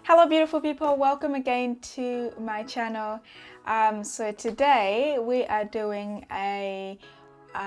Hello beautiful people, welcome again to my channel. So today we are doing a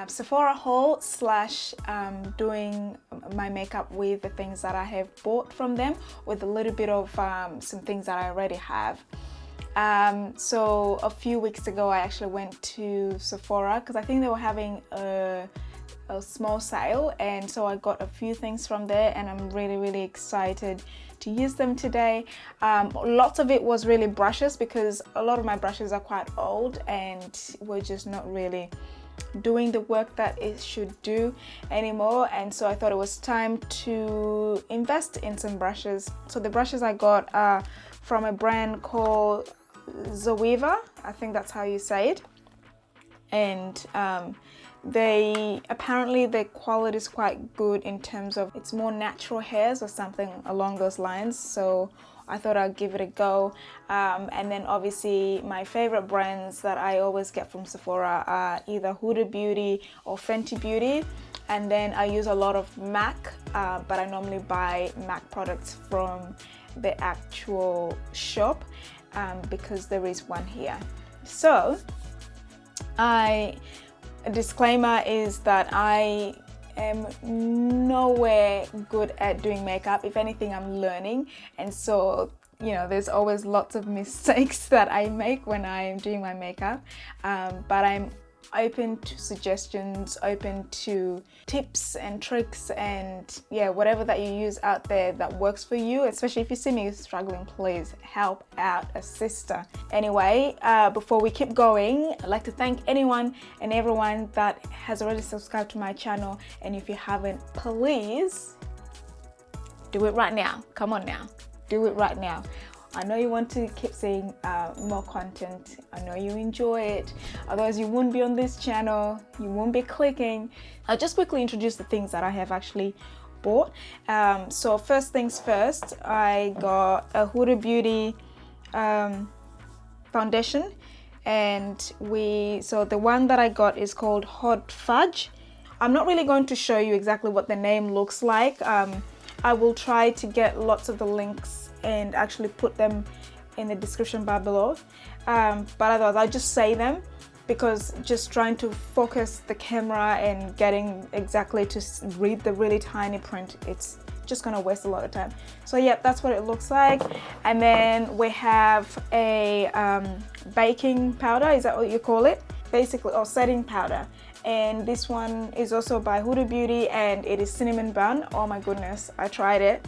Sephora haul slash doing my makeup with the things that I have bought from them, with a little bit of some things that I already have. So a few weeks ago I actually went to Sephora because I think they were having a small sale, and so I got a few things from there and I'm really excited to use them today. Lots of it was really brushes because a lot of my brushes are quite old and were just not really doing the work that it should do anymore, and so I thought it was time to invest in some brushes. So the brushes I got are from a brand called ZOEVA, I think that's how you say it, and apparently the quality is quite good in terms of it's more natural hairs or something along those lines, so I thought I'd give it a go. And then obviously my favorite brands that I always get from Sephora are either HUDA Beauty or FENTY Beauty, and then I use a lot of MAC, but I normally buy MAC products from the actual shop because there is one here. So a disclaimer is that I am nowhere good at doing makeup. If anything, I'm learning, and so you know there's always lots of mistakes that I make when I'm doing my makeup, but I'm open to suggestions, open to tips and tricks, and yeah, whatever that you use out there that works for you. Especially if you see me struggling, please help out a sister. Anyway, before we keep going, I'd like to thank anyone and everyone that has already subscribed to my channel, and if you haven't, please do it right now. Come on now, do it right now. I know you want to keep seeing more content. I know you enjoy it. Otherwise you wouldn't be on this channel. You won't be clicking. I'll just quickly introduce the things that I have actually bought. So first things first, I got a HUDA Beauty foundation, and so the one that I got is called Hot Fudge. I'm not really going to show you exactly what the name looks like. I will try to get lots of the links and actually put them in the description bar below, but otherwise I'll just say them because just trying to focus the camera and getting exactly to read the really tiny print, it's just gonna waste a lot of time. So yeah, that's what it looks like. And then we have a baking powder, is that what you call it? Basically, or setting powder. And this one is also by HUDA Beauty, and it is cinnamon bun. Oh my goodness, I tried it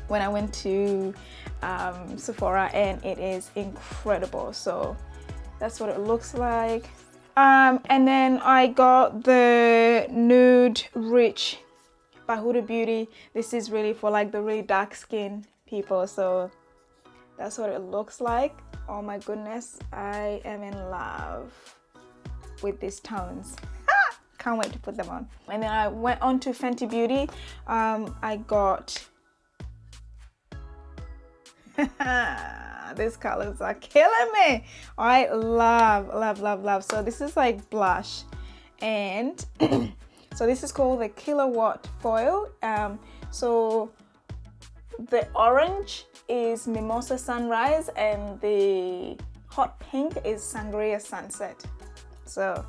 when I went to Sephora and it is incredible. So that's what it looks like. And then I got the Nude Rich by HUDA Beauty. This is really for like the really dark skin people, so that's what it looks like. Oh my goodness, I am in love with these tones. Can't wait to put them on. And then I went on to FENTY Beauty. I got these colors are killing me. I love. So this is like blush, and so this is called the Kilowatt Foil. So the orange is Mimosa Sunrise and the hot pink is Sangria Sunset. So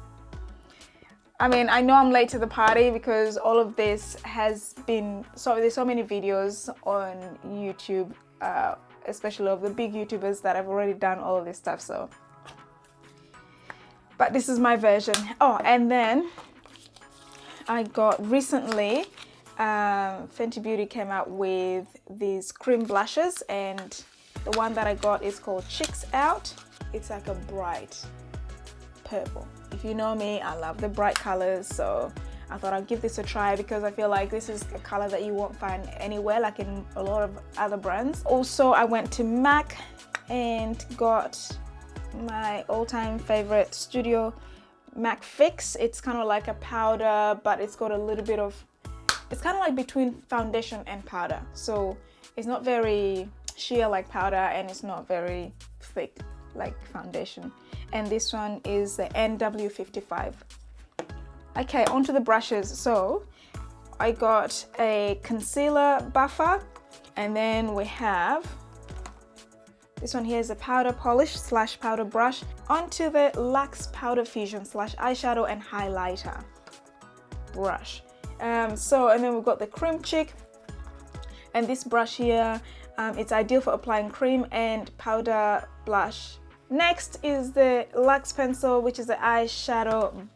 I mean, I know I'm late to the party because all of this has been, so there's so many videos on YouTube, especially of the big YouTubers that have already done all of this stuff, so. But this is my version. Oh, and then I got recently, FENTY Beauty came out with these cream blushes, and the one that I got is called Chicks Out. It's like a bright purple. If you know me, I love the bright colors, so I thought I'd give this a try because I feel like this is a color that you won't find anywhere, like in a lot of other brands. Also, I went to MAC and got my all-time favorite Studio MAC Fix. It's kind of like a powder, but it's got a little bit of, it's kind of like between foundation and powder. So it's not very sheer like powder, and it's not very thick like foundation. And this one is the NW55. Okay, onto the brushes. So I got a concealer buffer, and then we have This one here is a powder polish slash powder brush onto the Luxe Powder Fusion slash eyeshadow and highlighter brush. And then we've got the cream cheek, and this brush here, it's ideal for applying cream and powder blush. Next is the Luxe pencil, which is the eyeshadow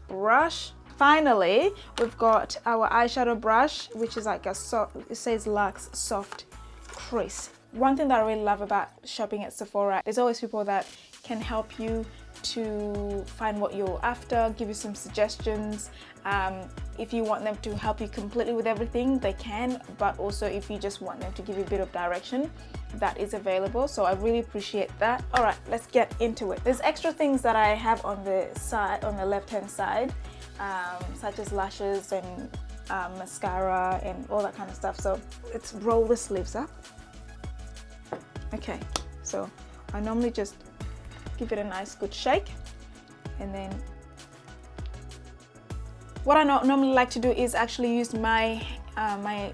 brush. Finally, we've got our eyeshadow brush, which is like a soft, it says Luxe Soft Crease. One thing that I really love about shopping at Sephora, there's always people that can help you to find what you're after, give you some suggestions. If you want them to help you completely with everything, they can, but also if you just want them to give you a bit of direction, that is available. So I really appreciate that. All right, let's get into it. There's extra things that I have on the side, on the left-hand side, such as lashes and mascara and all that kind of stuff. So let's roll the sleeves up. Okay, so I normally just give it a nice good shake, and then what I normally like to do is actually use my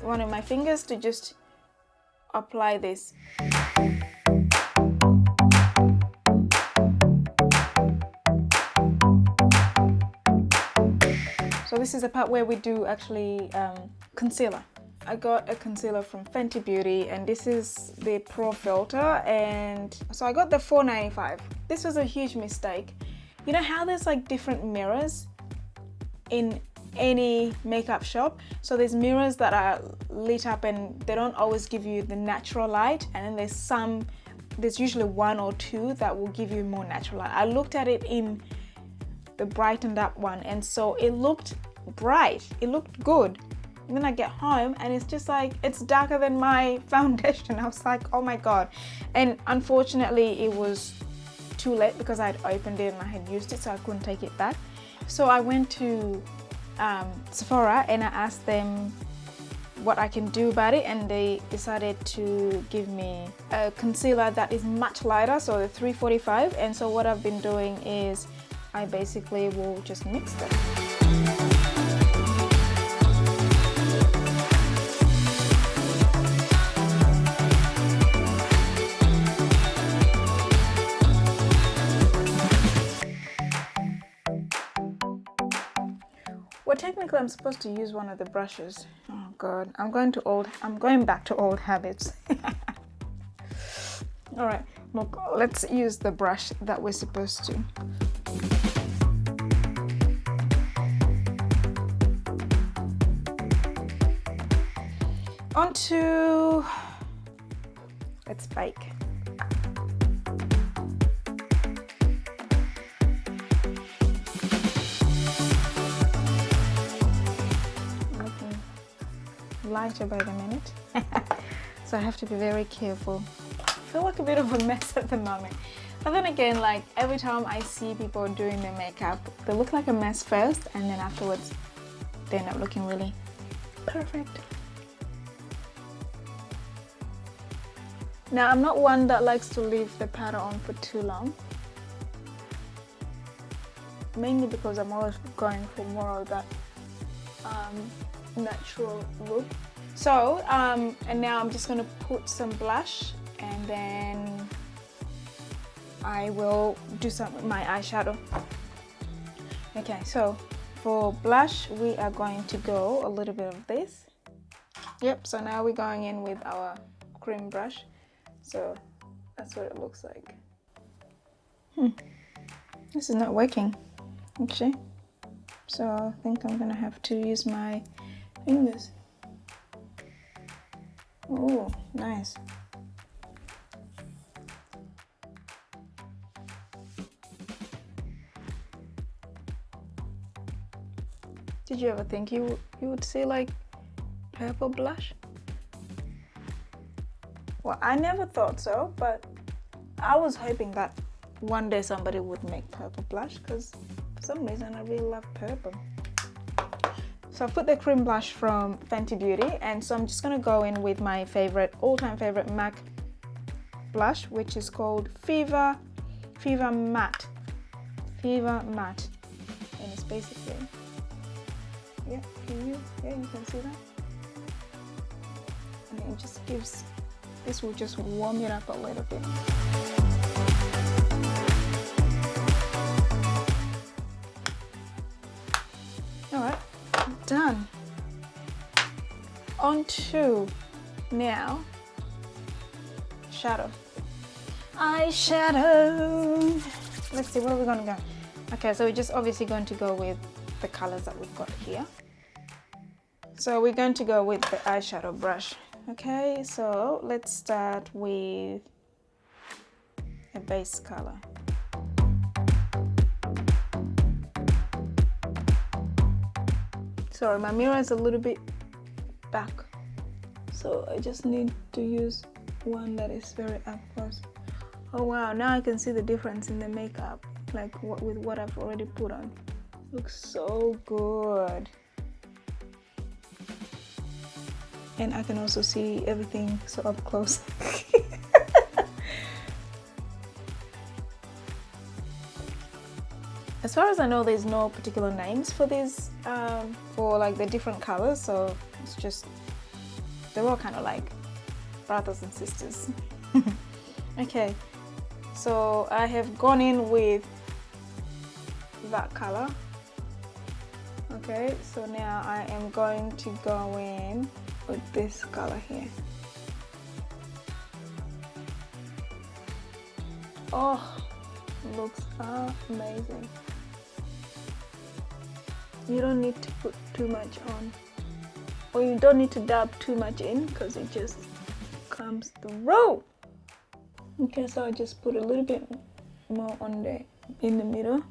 one of my fingers to just apply this. So this is the part where we do actually concealer. I got a concealer from Fenty Beauty, and this is the Pro Filter, and so I got the $4.95. This was a huge mistake. You know how there's like different mirrors in any makeup shop? So there's mirrors that are lit up and they don't always give you the natural light, and then there's usually one or two that will give you more natural light. I looked at it in the brightened up one, and so it looked bright, it looked good. And then I get home and it's just like, it's darker than my foundation. I was like, oh my God. And unfortunately it was too late because I had opened it and I had used it, so I couldn't take it back. So I went to Sephora and I asked them what I can do about it, and they decided to give me a concealer that is much lighter, so the 345. And so what I've been doing is I basically will just mix them. Well, technically I'm supposed to use one of the brushes. Oh God, I'm going back to old habits. All right, look, let's use the brush that we're supposed to. Onto, let's bake. Lighter by the minute. So I have to be very careful. I feel like a bit of a mess at the moment, but then again, like every time I see people doing their makeup, they look like a mess first, and then afterwards they end up looking really perfect. Now I'm not one that likes to leave the powder on for too long, mainly because I'm always going for more of that natural look. So and now I'm just going to put some blush, and then I will do some with my eyeshadow. Okay, so for blush we are going to go a little bit of this. Yep, so now we're going in with our cream brush. So that's what it looks like. This is not working actually, so I think I'm gonna have to use my fingers. Oh, nice. Did you ever think you would see like purple blush? Well, I never thought so, but I was hoping that one day somebody would make purple blush, because for some reason I really love purple. So I put the cream blush from Fenty Beauty, and so I'm just going to go in with my favorite, all-time favorite MAC blush, which is called Fever Matte. Fever Matte. And it's basically, yeah, you can see that. And it just gives This will just warm it up a little bit. All right, done. On to now shadow. Eyeshadow. Let's see, what are we gonna go? Okay, so we're just obviously going to go with the colors that we've got here. So we're going to go with the eyeshadow brush. Okay, so let's start with a base color. Sorry, my mirror is a little bit back, so I just need to use one that is very up close. Oh wow, now I can see the difference in the makeup, like with what I've already put on. Looks so good. And I can also see everything so up close. As far as I know, there's no particular names for these, for like the different colors, so it's just, they're all kind of like brothers and sisters. Okay, so I have gone in with that color. Okay, so now I am going to go in with this color here. Oh, looks amazing. You don't need to put too much on, or you don't need to dab too much in, because it just comes through. Okay, so I just put a little bit more on in the middle.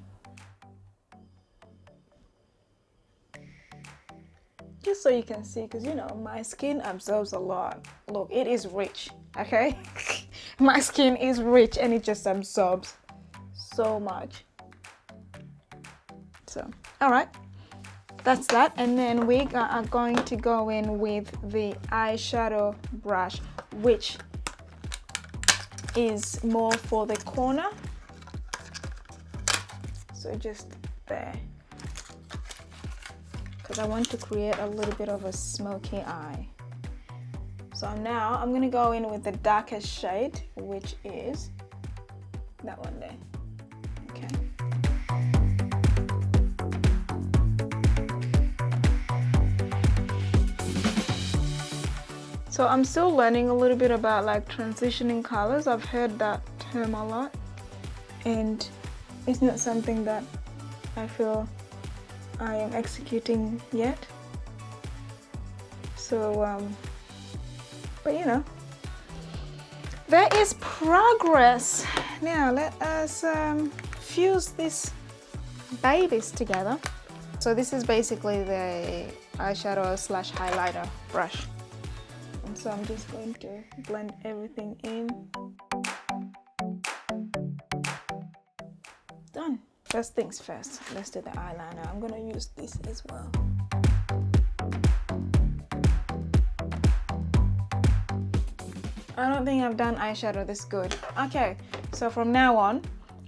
Just so you can see, because you know my skin absorbs a lot. Look, it is rich, okay? My skin is rich and it just absorbs so much. So, all right, that's that. And then we are going to go in with the eyeshadow brush, which is more for the corner. So just there. Because I want to create a little bit of a smoky eye. So now I'm going to go in with the darkest shade, which is that one there. Okay. So I'm still learning a little bit about like transitioning colors. I've heard that term a lot, and it's not something that I feel I am executing yet. So, but you know, there is progress. Now let us fuse these babies together. So this is basically the eyeshadow slash highlighter brush. And so I'm just going to blend everything in. Done. First things first, let's do the eyeliner. I'm gonna use this as well. I don't think I've done eyeshadow this good. Okay, so from now on,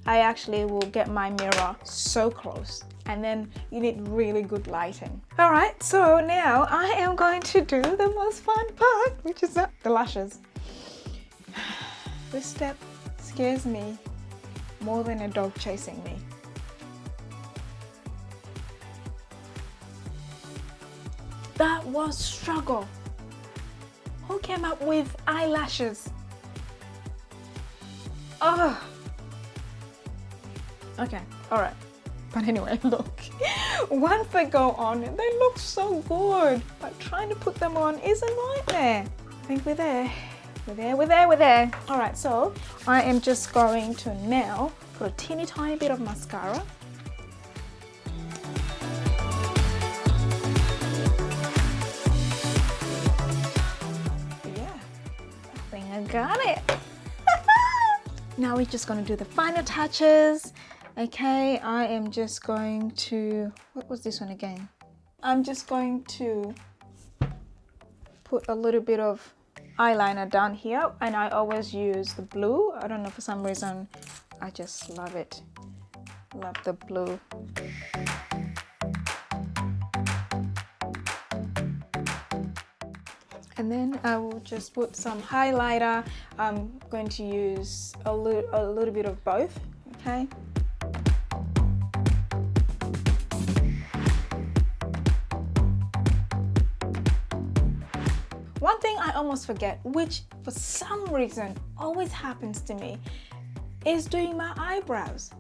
I actually will get my mirror so close, and then you need really good lighting. All right, so now I am going to do the most fun part, which is the lashes. This step scares me more than a dog chasing me. That was struggle. Who came up with eyelashes? Oh. Okay, all right. But anyway, look. Once they go on, they look so good. But trying to put them on is a nightmare. I think we're there. We're there. All right, so I am just going to now put a teeny tiny bit of mascara. Got it. Now we're just going to do the final touches. Okay, I am just going to, what was this one again? I'm just going to put a little bit of eyeliner down here, and I always use the blue. I don't know, for some reason I just love it. Love the blue. And then I will just put some highlighter. I'm going to use a little bit of both, okay? One thing I almost forget, which for some reason always happens to me, is doing my eyebrows.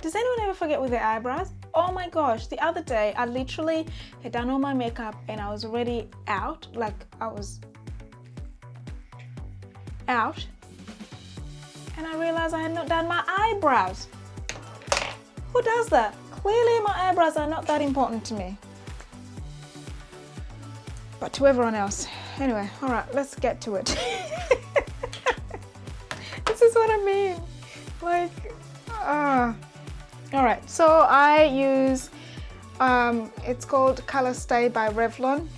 Does anyone ever forget with their eyebrows? Oh my gosh, the other day I literally had done all my makeup and I was already out, like I was out, and I realized I had not done my eyebrows. Who does that? Clearly my eyebrows are not that important to me, but to everyone else. Anyway, all right, let's get to it. This is what I mean, like, all right, so I use, it's called Color Stay by Revlon,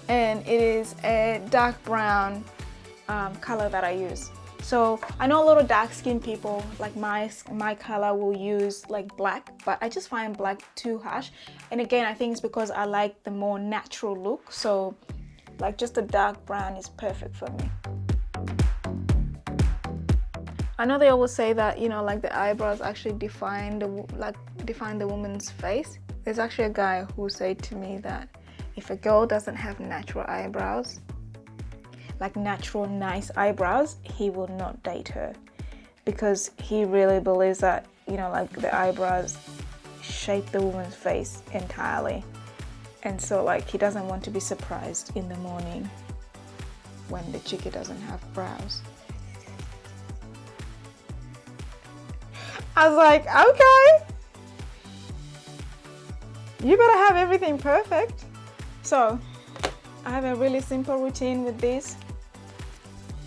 and it is a dark brown color that I use. So I know a lot of dark skinned people, like my color, will use like black, but I just find black too harsh. And again, I think it's because I like the more natural look. So like just a dark brown is perfect for me. I know they always say that, you know, like the eyebrows actually define the woman's face. There's actually a guy who said to me that if a girl doesn't have natural eyebrows, like natural nice eyebrows, he will not date her, because he really believes that, you know, like the eyebrows shape the woman's face entirely. And so like he doesn't want to be surprised in the morning when the chickie doesn't have brows. I was like, okay, you better have everything perfect. So I have a really simple routine with these.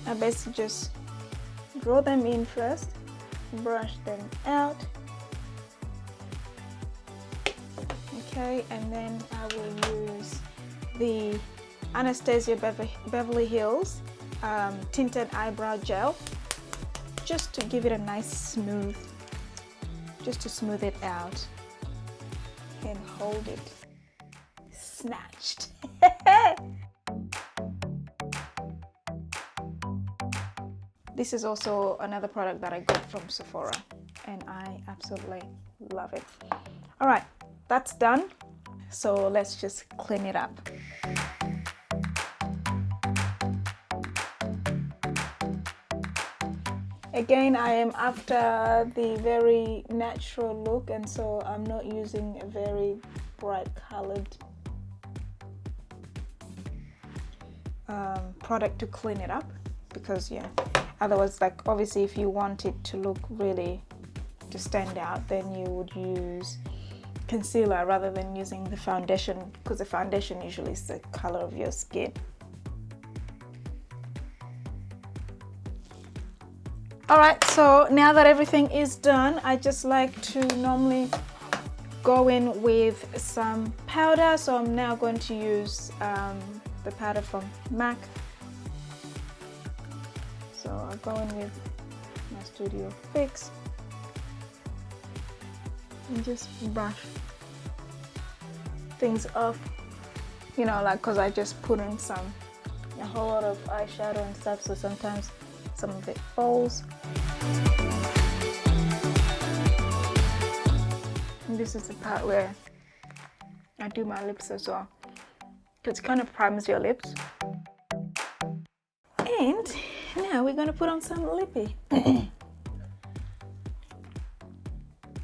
I basically just draw them in first, brush them out. Okay, and then I will use the Anastasia Beverly Hills tinted eyebrow gel, just to give it a nice smooth, just to smooth it out and hold it snatched. This is also another product that I got from Sephora and I absolutely love it. All right, that's done. So let's just clean it up. Again, I am after the very natural look, and so I'm not using a very bright colored product to clean it up, because yeah, otherwise, like obviously if you want it to look really to stand out, then you would use concealer rather than using the foundation, because the foundation usually is the color of your skin. All right, so now that everything is done, I just like to normally go in with some powder. So I'm now going to use the powder from MAC. So I'll go in with my Studio Fix and just brush things off, you know, like, because I just put in a whole lot of eyeshadow and stuff, so sometimes some of it falls. And this is the part where I do my lips as well, because it kind of primes your lips. And now we're going to put on some lippy.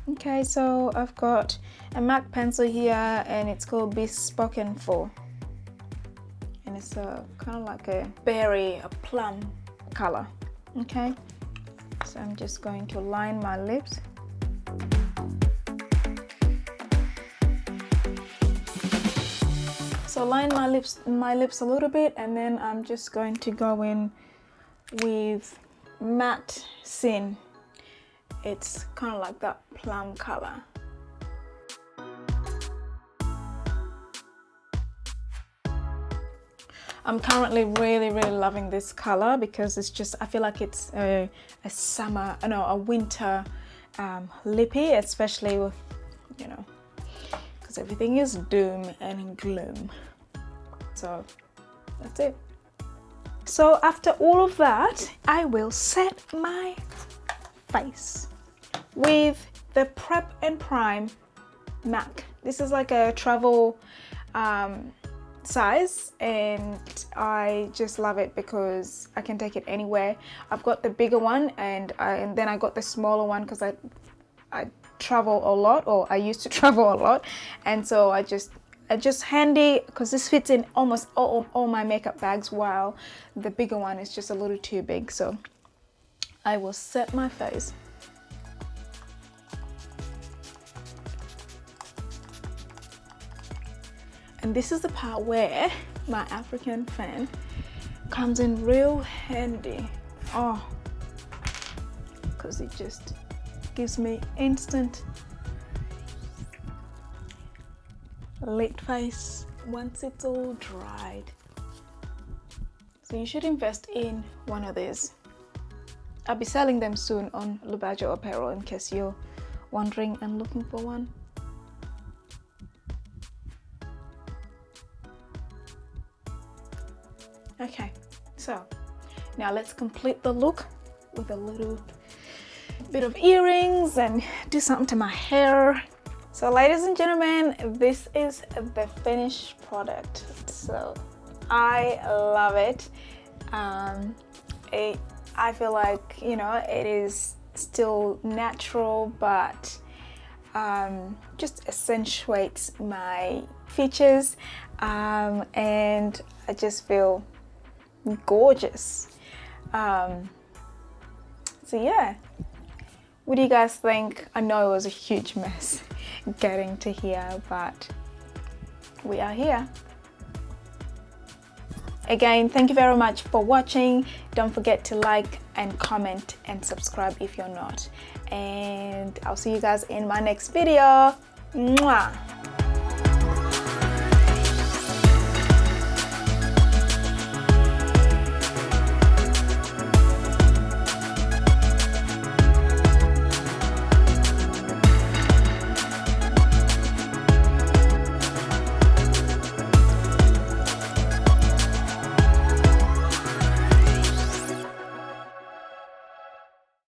Okay, so I've got a MAC pencil here and it's called Bespoken 4, and it's kind of like a berry, a plum color. Okay, so I'm just going to line my lips. So line my lips a little bit, and then I'm just going to go in with Matte Sin. It's kind of like that plum color. I'm currently really loving this color, because it's just, I feel like it's a summer, no, a winter lippy, especially with, you know, because everything is doom and gloom. So that's it. So after all of that, I will set my face with the Prep and Prime MAC. This is like a travel size, and I just love it because I can take it anywhere. I've got the bigger one, and then I got the smaller one because I travel a lot, or I used to travel a lot, and so I just handy because this fits in almost all my makeup bags, while the bigger one is just a little too big. So I will set my face. And this is the part where my African fan comes in real handy. Oh, because it just gives me instant lit face once it's all dried. So you should invest in one of these. I'll be selling them soon on Lubajo Apparel in case you're wondering and looking for one. Okay, so now let's complete the look with a little bit of earrings and do something to my hair. So ladies and gentlemen, this is the finished product. So I love it. I feel like, you know, it is still natural, but just accentuates my features, and I just feel gorgeous. So yeah, what do you guys think? I know it was a huge mess getting to here, but we are here. Again, thank you very much for watching. Don't forget to like and comment and subscribe if you're not, and I'll see you guys in my next video. Mwah!